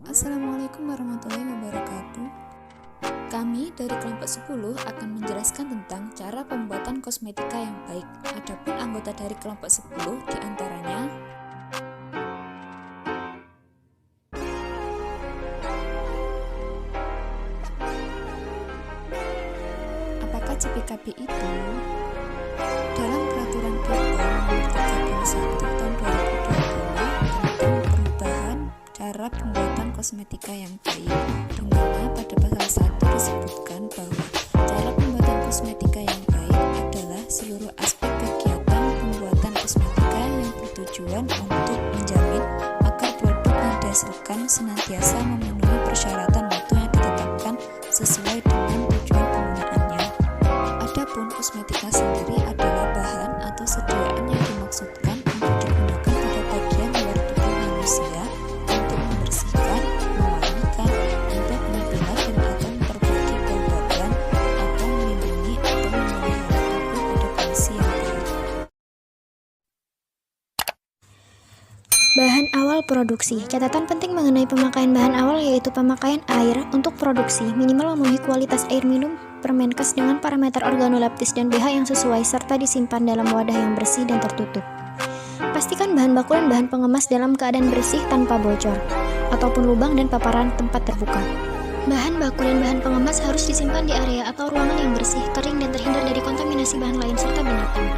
Assalamualaikum warahmatullahi wabarakatuh. Kami dari kelompok 10 akan menjelaskan tentang cara pembuatan kosmetika yang baik. Adapun anggota dari kelompok 10 diantaranya apakah CPKB itu? Dalam peraturan Bepom nomor 31 tahun 2020 tentang perubahan cara pembuatan kosmetika yang baik, di mana pada pasal 1 disebutkan bahwa cara pembuatan kosmetika yang baik adalah seluruh aspek kegiatan pembuatan kosmetika yang bertujuan untuk menjamin agar produk yang dihasilkan senantiasa memenuhi persyaratan mutu yang ditetapkan sesuai dengan tujuan penggunaannya. Adapun kosmetika sendiri adalah bahan atau sediaan yang dimaksudkan untuk digunakan pada bagian luar tubuh manusia untuk membersihkan, mewangikan, untuk penampilan dan atau memperbaiki bau badan atau melindungi atau memelihara tubuh pada kondisi yang baik. Bahan awal produksi. Catatan penting mengenai pemakaian bahan awal yaitu pemakaian air untuk produksi minimal memenuhi kualitas air minum Permenkes dengan parameter organoleptis dan pH yang sesuai serta disimpan dalam wadah yang bersih dan tertutup. Pastikan bahan baku dan bahan pengemas dalam keadaan bersih tanpa bocor ataupun lubang dan paparan tempat terbuka. Bahan baku dan bahan pengemas harus disimpan di area atau ruangan yang bersih, kering dan terhindar dari kontaminasi bahan lain serta binatang.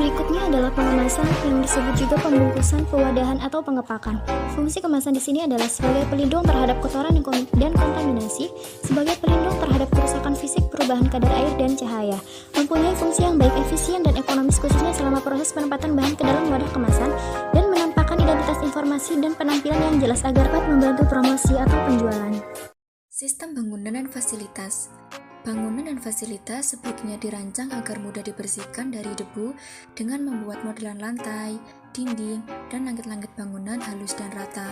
Berikutnya adalah pengemasan yang disebut juga pembungkusan, pewadahan atau pengepakan. Fungsi kemasan di sini adalah sebagai pelindung terhadap kotoran dan kontaminasi, sebagai pelindung terhadap kerusakan fisik, perubahan kadar air dan cahaya. Mempunyai fungsi yang baik, efisien dan ekonomis khususnya selama proses penempatan bahan ke dalam wadah kemasan dan menampakkan identitas informasi dan penampilan yang jelas agar dapat membantu promosi atau penjualan. Sistem bangunan dan fasilitas. Bangunan dan fasilitas sebaiknya dirancang agar mudah dibersihkan dari debu dengan membuat modelan lantai, dinding, dan langit-langit bangunan halus dan rata.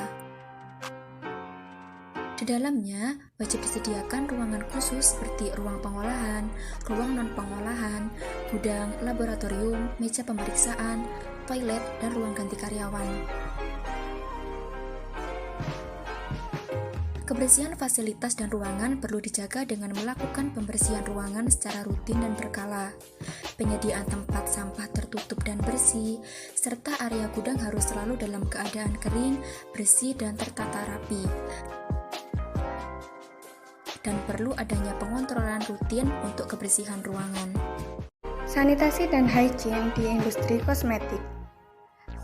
Di dalamnya wajib disediakan ruangan khusus seperti ruang pengolahan, ruang non-pengolahan, gudang, laboratorium, meja pemeriksaan, toilet, dan ruang ganti karyawan. Kebersihan fasilitas dan ruangan perlu dijaga dengan melakukan pembersihan ruangan secara rutin dan berkala. Penyediaan tempat sampah tertutup dan bersih, serta area gudang harus selalu dalam keadaan kering, bersih, dan tertata rapi. Dan perlu adanya pengontrolan rutin untuk kebersihan ruangan. Sanitasi dan hygiene di industri kosmetik.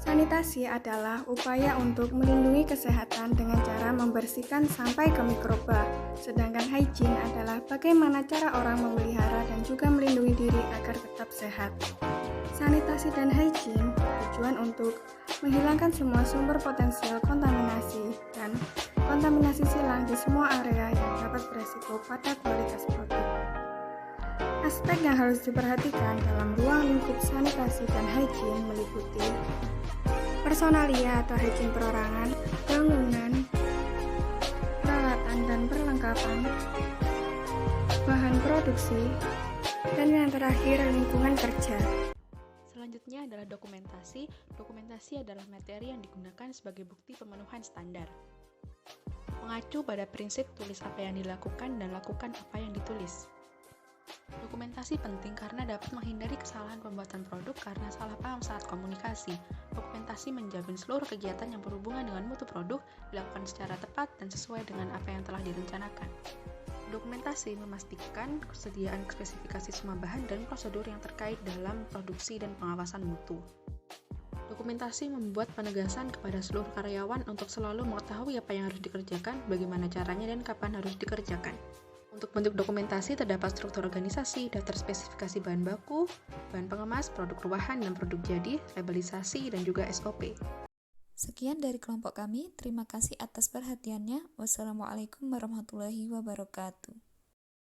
Sanitasi adalah upaya untuk melindungi kesehatan dengan cara membersihkan sampai ke mikroba, sedangkan hygiene adalah bagaimana cara orang memelihara dan juga melindungi diri agar tetap sehat. Sanitasi dan hygiene bertujuan untuk menghilangkan semua sumber potensial kontaminasi dan kontaminasi silang di semua area yang dapat beresiko pada kualitas produk. Aspek yang harus diperhatikan dalam ruang lingkup sanitasi dan hygiene meliputi personalia atau hygiene perorangan, bangunan, peralatan dan perlengkapan, bahan produksi, dan yang terakhir lingkungan kerja. Selanjutnya adalah dokumentasi. Dokumentasi adalah materi yang digunakan sebagai bukti pemenuhan standar. Mengacu pada prinsip tulis apa yang dilakukan dan lakukan apa yang ditulis. Dokumentasi penting karena dapat menghindari kesalahan pembuatan produk karena salah paham saat komunikasi. Dokumentasi menjamin seluruh kegiatan yang berhubungan dengan mutu produk dilakukan secara tepat dan sesuai dengan apa yang telah direncanakan. Dokumentasi memastikan kesediaan spesifikasi semua bahan dan prosedur yang terkait dalam produksi dan pengawasan mutu. Dokumentasi membuat penegasan kepada seluruh karyawan untuk selalu mengetahui apa yang harus dikerjakan, bagaimana caranya, dan kapan harus dikerjakan. Untuk bentuk dokumentasi terdapat struktur organisasi, daftar spesifikasi bahan baku, bahan pengemas, produk ruahan dan produk jadi, labelisasi, dan juga SOP. Sekian dari kelompok kami, terima kasih atas perhatiannya. Wassalamualaikum warahmatullahi wabarakatuh.